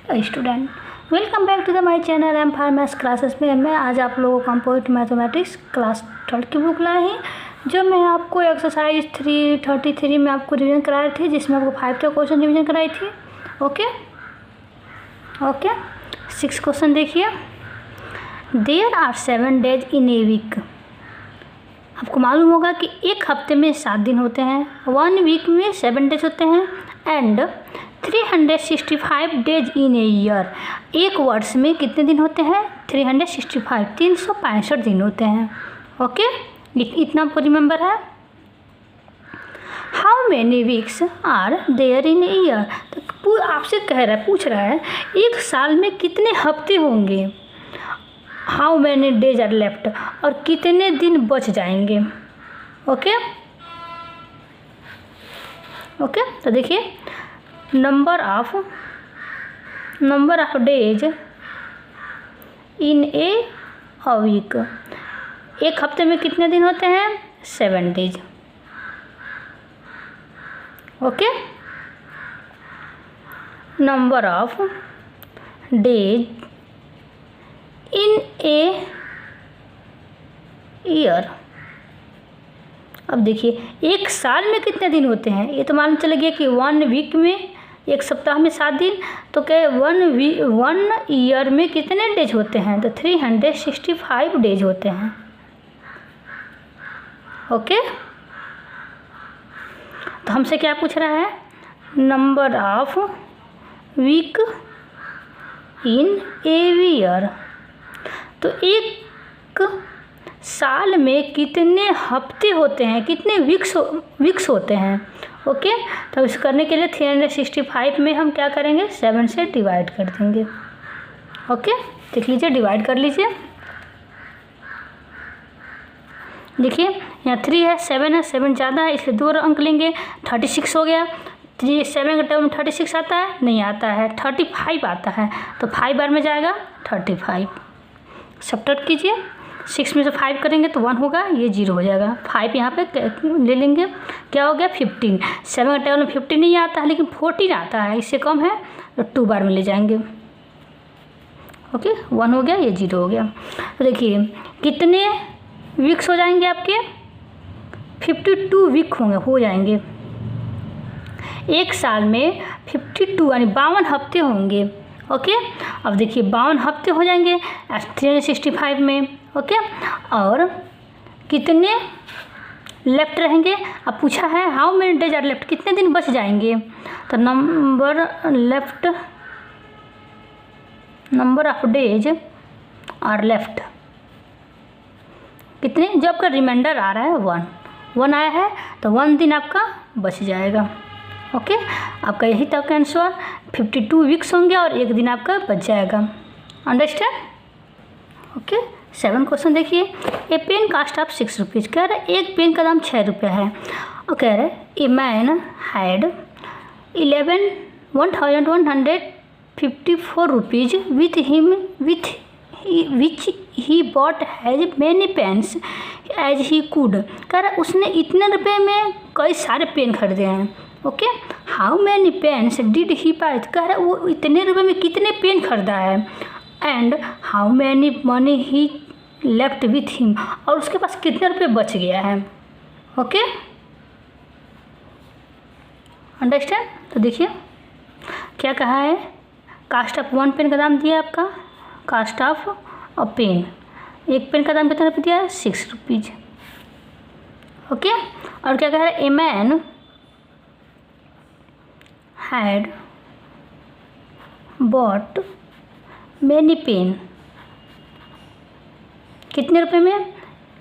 Student, welcome back to the my channel M for maths classes में मैं आज आप लोगों को कंपोजिट मैथमेटिक्स क्लास 3 की बुक लाई है, जो मैं आपको एक्सरसाइज 333 में आपको रिवीजन कराई थी, जिसमें आपको 5 का क्वेश्चन रिवीजन कराई थी। ओके 6 क्वेश्चन देखिए। There are 7 days in a week. आपको मालूम होगा कि एक हफ्ते में 7 दिन होते हैं, 1 वीक में 7 डेज होते हैं and 365 days in a year. एक वर्ष में कितने दिन होते हैं? 365 दिन होते हैं। ओके, इतना आपको रिमेंबर है। How many weeks are there in a year. तो आपसे पूछ रहा है एक साल में कितने हफ्ते होंगे। How many days are left, और कितने दिन बच जाएंगे। ओके, तो देखिए number of days in a week. एक हफ्ते में कितने दिन होते हैं? 7 days. Okay, number of days in a year. अब देखिए एक साल में कितने दिन होते हैं, ये तो मालूम चल गया कि 1 वीक में, एक सप्ताह में 7 दिन, तो क्या 1 ईयर में कितने डेज होते हैं? तो 365 डेज होते हैं। ओके, तो हमसे क्या पूछ रहा है? Number of week in a year. तो एक साल में कितने हफ्ते होते हैं, कितने वीक्स होते हैं। ओके, तो इस करने के लिए 365 में हम क्या करेंगे? 7 से डिवाइड कर देंगे। ओके, देख लीजिए, डिवाइड कर लीजिए। देखिए यहाँ 3 है, 7 है, 7 ज़्यादा है इसलिए 2 अंक लेंगे। 36 हो गया। 7 का टर्म 36 आता है? नहीं आता है, 35 आता है। तो 5 बार में जाएगा 35। सब्ट्रैक्ट कीजिए, 6 में से 5 करेंगे तो 1 होगा, ये 0 हो जाएगा। 5 यहाँ पे ले लेंगे, क्या हो गया? 15। 7 का टेबल में 15 नहीं आता है, लेकिन 14 आता है, इससे कम है तो 2 बार में ले जाएंगे। ओके, 1 हो गया, ये 0 हो गया। तो देखिए कितने वीक्स हो जाएंगे आपके? 52 वीक हो जाएंगे। एक साल में 52 यानी 52 हफ्ते होंगे। ओके, अब देखिए 52 हफ्ते हो जाएंगे 365 में। ओके, और कितने लेफ्ट रहेंगे? अब पूछा है how many days are left, कितने दिन बच जाएंगे। तो number of days are left, कितने? जो आपका रिमाइंडर आ रहा है 1 आया है, तो 1 दिन आपका बच जाएगा। ओके, आपका यही तक आंसर 52 वीक्स होंगे और 1 दिन आपका बच जाएगा। अंडरस्टैंड? ओके, 7 क्वेश्चन देखिए। ए पेन कास्ट ऑफ 6 रुपीज़। कह रहे एक पेन का दाम 6 रुपये है, और कह रहे a man had 1154 rupees which he bought has many pens as he could. कह रहा उसने इतने रुपए में कई सारे पेन खरीदे हैं। Okay, how many pens did he buy. कह रहा वो इतने रुपए में कितने पेन खरीदा है। And how many money he left with him, और उसके पास कितने रुपए बच गया है। Okay, understand? तो देखिए क्या कहा है। कास्ट ऑफ 1 पेन का दाम दिया आपका, कास्ट ऑफ अ पेन, एक पेन का दाम कितना रुपये दिया है? 6 रुपीज़। ओके, और क्या कह रहा है? A man had bought many pen, कितने रुपए में?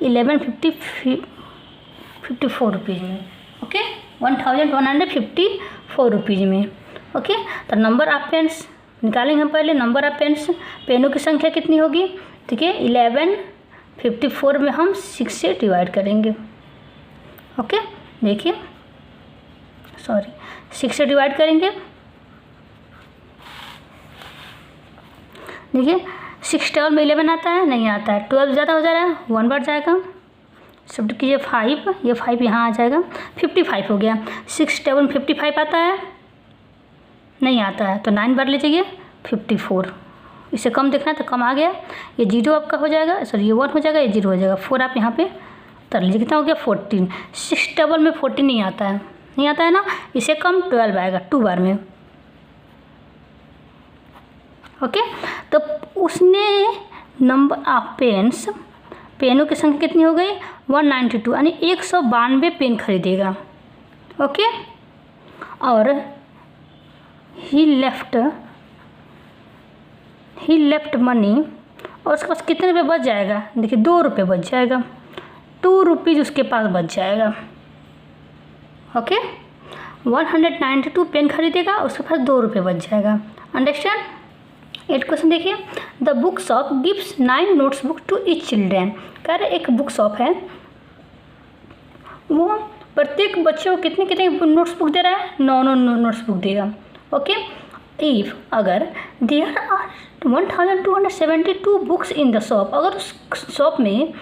1154 रुपीज़ में। ओके, 1154 रुपीज़ में। ओके, तो नंबर ऑफ पेन्स निकालेंगे हम पहले। नंबर ऑफ पेन्स, पेनों की संख्या कितनी होगी? ठीक है, 1154 में हम 6 से डिवाइड करेंगे। ओके, देखिए 6 से डिवाइड करेंगे। देखिए 6 टेबल में 11 आता है? नहीं आता है। 12 ज़्यादा हो जा रहा है, 1 बढ़ जाएगा। सब कीजिए 5, ये 5 यहाँ आ जाएगा, 55 हो गया। 6 टेबल में 55 आता है? नहीं आता है, तो 9 बार लीजिए, 54। इससे कम देखना है तो कम आ गया, ये 0 आपका हो जाएगा, सॉरी ये 1 हो जाएगा, ये 0 हो जाएगा। 4 आप यहाँ पे उतर लीजिए, कितना हो गया 14। 6 डबल में 14 नहीं आता है, नहीं आता है ना, इससे कम 12 आएगा 2 बार में। ओके, तो उसने नंबर ऑफ पेन्स, पेनों की संख्या कितनी हो गई 192, यानी 192 पेन खरीदेगा। ओके, और ही लेफ्ट मनी, और उसके पास कितने रुपये बच जाएगा, देखिए 2 रुपये बच जाएगा, 2 रुपीज़ उसके पास बच जाएगा। ओके, 192 पेन खरीदेगा, उसके पास 2 रुपये बच जाएगा। अंडरस्टैंड। 8 क्वेश्चन देखिए, the book shop gives 9 notes book to each children. कह रहे एक बुक शॉप है, वो प्रत्येक बच्चे को कितने कितने नोट्स बुक दे रहा है, 9 नोट्स बुक देगा। ओके, इफ़ अगर there are 1272 books in the shop, अगर उस शॉप में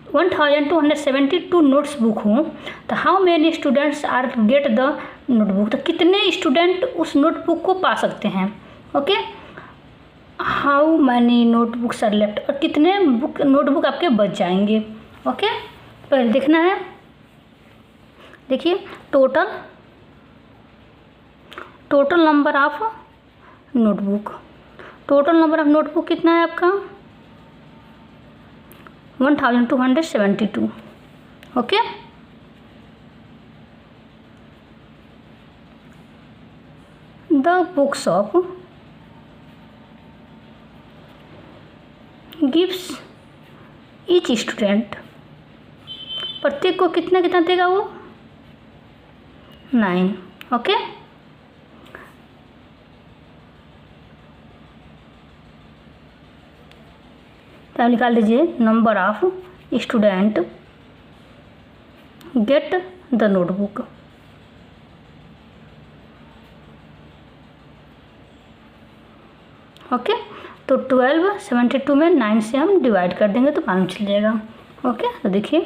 1272 नोट्स बुक हों तो how many students are get the notebook, तो कितने स्टूडेंट उस नोटबुक को पा सकते हैं। Okay, how many notebooks are left, और कितने नोटबुक आपके बच जाएंगे। ओके, पहले देखना है, देखिए total number of notebook, total number of notebook कितना है आपका 1272। Okay, the book shop gives each student, प्रत्येक को कितना कितना देगा वो 9। ओके, तो आप निकाल लीजिए number of student gate the notebook. Okay, तो 1272 में 9 से हम डिवाइड कर देंगे तो मालूम चल जाएगा। ओके, तो देखिए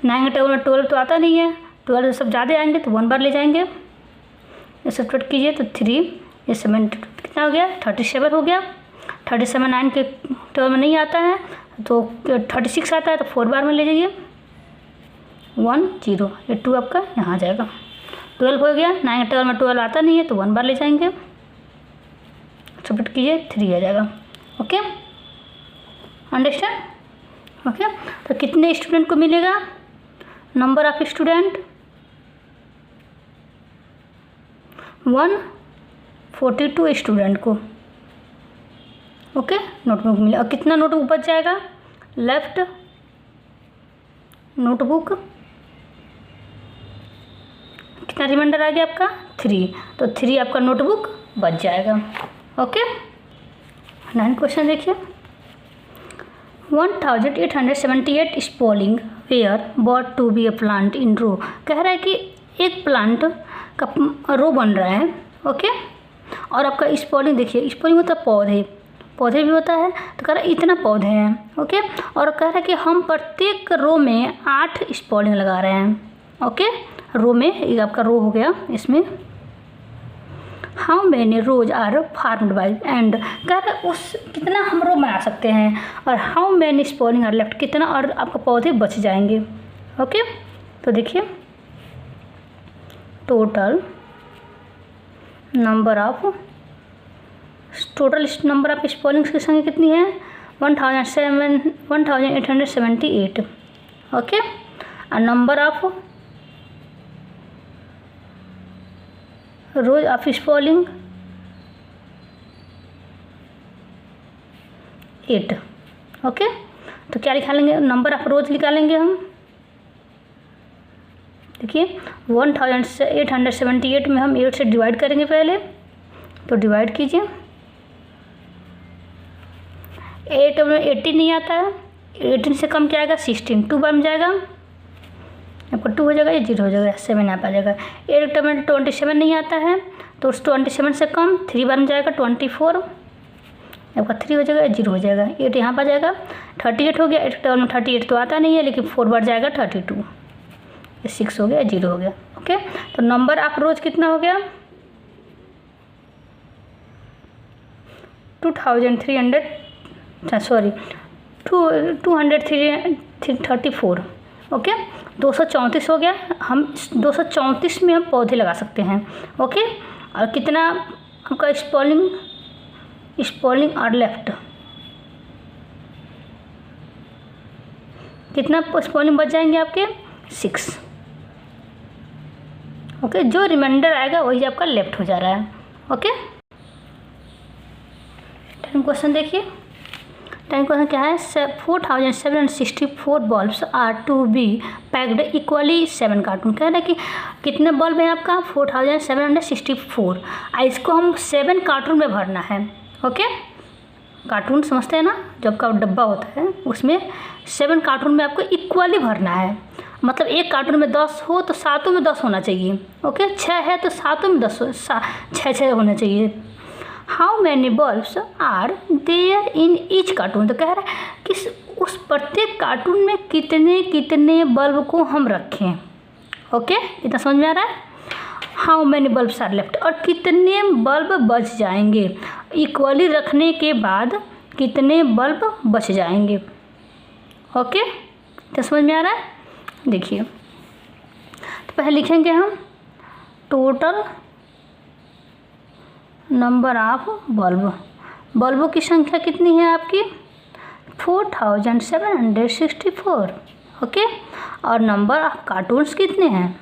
9 के टेबल में 12 तो आता नहीं है, 12 सब ज़्यादा आएंगे तो 1 बार ले जाएंगे, ये सब्ट्रैक्ट कीजिए तो 3, ये 7 कितना हो गया 37 हो गया। 37 9 के टेबल में नहीं आता है तो 36 आता है, तो 4 बार में ले जाइए 1 0, ये 2 आपका यहाँ आ जाएगा। 12 हो गया, 9 के टेबल में 12 आता नहीं है तो 1 बार ले जाएंगे, सब्ट्रैक्ट कीजिए 3 आ जाएगा। Okay, understand. ओके, तो कितने स्टूडेंट को मिलेगा, नंबर ऑफ स्टूडेंट 142 स्टूडेंट को। ओके, नोटबुक मिला, और कितना नोटबुक बच जाएगा, लेफ्ट नोटबुक कितना रिमाइंडर आ गया आपका 3, तो 3 आपका नोटबुक बच जाएगा। ओके, 9 क्वेश्चन देखिए, 1878 saplings were bought to be a plant in row. कह रहा है कि एक प्लांट का रो बन रहा है। ओके, और आपका स्पॉलिंग देखिए, स्पॉलिंग होता है पौधे भी होता है, तो कह रहा है इतना पौधे हैं। ओके, और कह रहा है कि हम प्रत्येक रो में 8 स्पॉलिंग लगा रहे हैं। ओके, रो में ये आपका रो हो गया, इसमें how many rows are formed by, and कह रहा है उस कितना हम रो बना सकते हैं, और हाउ मैनी स्पॉलिंग आर लेफ्ट, कितना और आपका पौधे बच जाएंगे। ओके, तो देखिए टोटल नंबर ऑफ स्पॉलिंग्स की संख्या कितनी है 1878। ओके, और number of rows of saplings 8। Okay, तो क्या निकालेंगे, नंबर ऑफ रोज निकालेंगे हम। देखिए 1878 में हम 8 से डिवाइड करेंगे पहले, तो डिवाइड कीजिए, 8 में 18 नहीं आता है, 18 से कम क्या आएगा 16, 2 बार में जाएगा आपका 2 हो जाएगा, ये 0 हो जाएगा, 7 यहाँ पर आ जाएगा। 8 में 27 नहीं आता है तो उस 27 से कम 3 बार में जाएगा 24, आपका 3 हो जाएगा, 0 हो जाएगा, 8 यहाँ पर आ जाएगा। 38 हो गया, 8 टेबल में 38 तो आता नहीं है, लेकिन 4 बार जाएगा 32, ये 6 हो गया, 0 हो गया। ओके, तो नंबर ऑफ रोज कितना हो गया 234 ओके 234 हो गया। हम 234 में हम पौधे लगा सकते हैं ओके। और कितना आपका स्पॉलिंग और लेफ्ट कितना स्पॉलिंग बच जाएंगे आपके 6 ओके। जो रिमाइंडर आएगा वही आपका लेफ्ट हो जा रहा है ओके। 10 क्वेश्चन देखिए। 10 क्वेश्चन क्या है, 4764 bulbs are to be packed equally 7 carton. कह रहा है कि कितने बल्ब है आपका 4764, इसको हम 7 कार्टून में भरना है ओके। कार्टून समझते हैं ना, जो आपका डब्बा होता है उसमें 7 कार्टून में आपको इक्वली भरना है। मतलब एक कार्टून में 10 हो तो 7 में 10 होना चाहिए ओके। 6 है तो 7 में 10 6 होना चाहिए। How many bulbs are there in each carton. तो कह रहा है कि उस प्रत्येक कार्टून में कितने कितने बल्ब को हम रखें ओके। इतना समझ में आ रहा है। How many bulbs are left, और कितने बल्ब बच जाएंगे। इक्वली रखने के बाद कितने बल्ब बच जाएंगे ओके। तो समझ में आ रहा है। देखिए तो पहले लिखेंगे हम टोटल नंबर ऑफ बल्बों की संख्या कितनी है आपकी 4764 ओके। और नंबर ऑफ कार्टून्स कितने हैं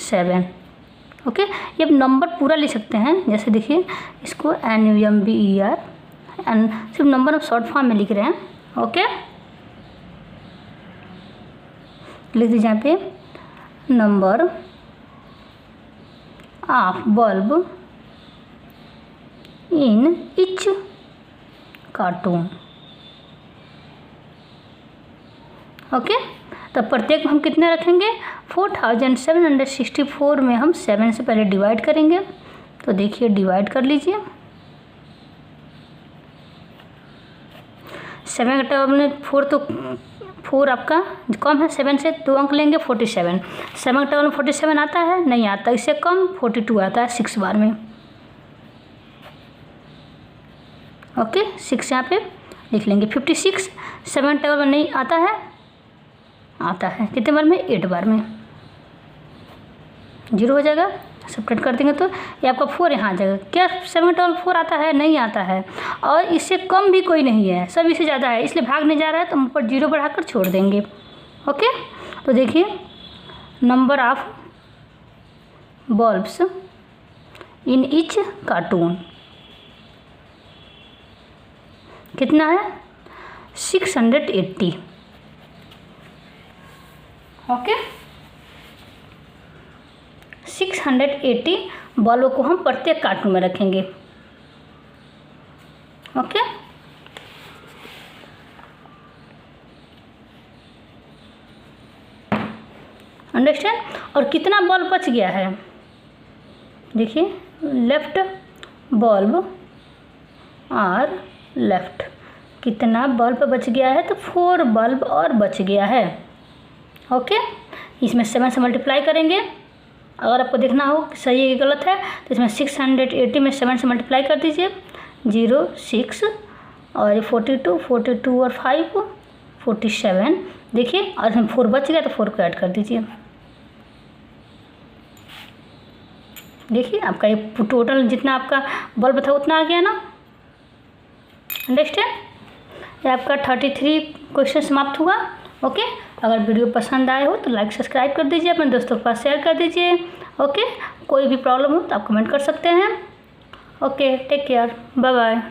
7 ओके। ये नंबर पूरा लिख सकते हैं। जैसे देखिए इसको NUMBER एंड सिर्फ नंबर हम शॉर्ट फॉर्म में लिख रहे हैं ओके। लिख दीजिए यहाँ पे number of bulb in each cartoon okay. तो प्रत्येक हम कितने रखेंगे 4764 में हम 7 से पहले डिवाइड करेंगे। तो देखिए डिवाइड कर लीजिए। 7 का टेबल में 4 तो 4 आपका कम है 7 से 2 अंक लेंगे 47। 7 का टेबल में 47 आता है नहीं आता, इससे कम 42 आता है 6 बार में ओके। 6 यहाँ पे लिख लेंगे। 56 7 टेबल में नहीं आता है, आता है कितने बार में 8 बार में, 0 हो जाएगा। सब्ट्रैक्ट कर देंगे तो ये आपका 4 यहाँ आ जाएगा। क्या 7 टेबल 4 आता है नहीं आता है, और इससे कम भी कोई नहीं है, सब इससे ज़्यादा है, इसलिए भाग नहीं जा रहा है तो हम ऊपर 0 बढ़ाकर छोड़ देंगे ओके। तो देखिए number of bulbs in each cartoon कितना है 680 ओके। 680 बल्ब को हम प्रत्येक कार्टून में रखेंगे ओके। अंडरस्टैंड। और कितना बल्ब बच गया है देखिए लेफ्ट बल्ब और लेफ्ट कितना बल्ब बच गया है तो 4 बल्ब और बच गया है ओके। इसमें 7 से मल्टीप्लाई करेंगे। अगर आपको देखना हो कि सही है कि गलत है तो इसमें 680 में 7 से मल्टीप्लाई कर दीजिए 0 6 और 42 42 और 5 47 देखिए। और इसमें 4 बच गया तो 4 को ऐड कर दीजिए। देखिए आपका ये टोटल जितना आपका बल्ब था उतना आ गया ना। अंडरस्टैंड। ये आपका 33 क्वेश्चन समाप्त हुआ ओके। अगर वीडियो पसंद आए हो तो लाइक सब्सक्राइब कर दीजिए, अपने दोस्तों के पास शेयर कर दीजिए ओके। कोई भी प्रॉब्लम हो तो आप कमेंट कर सकते हैं okay. Take care, bye bye.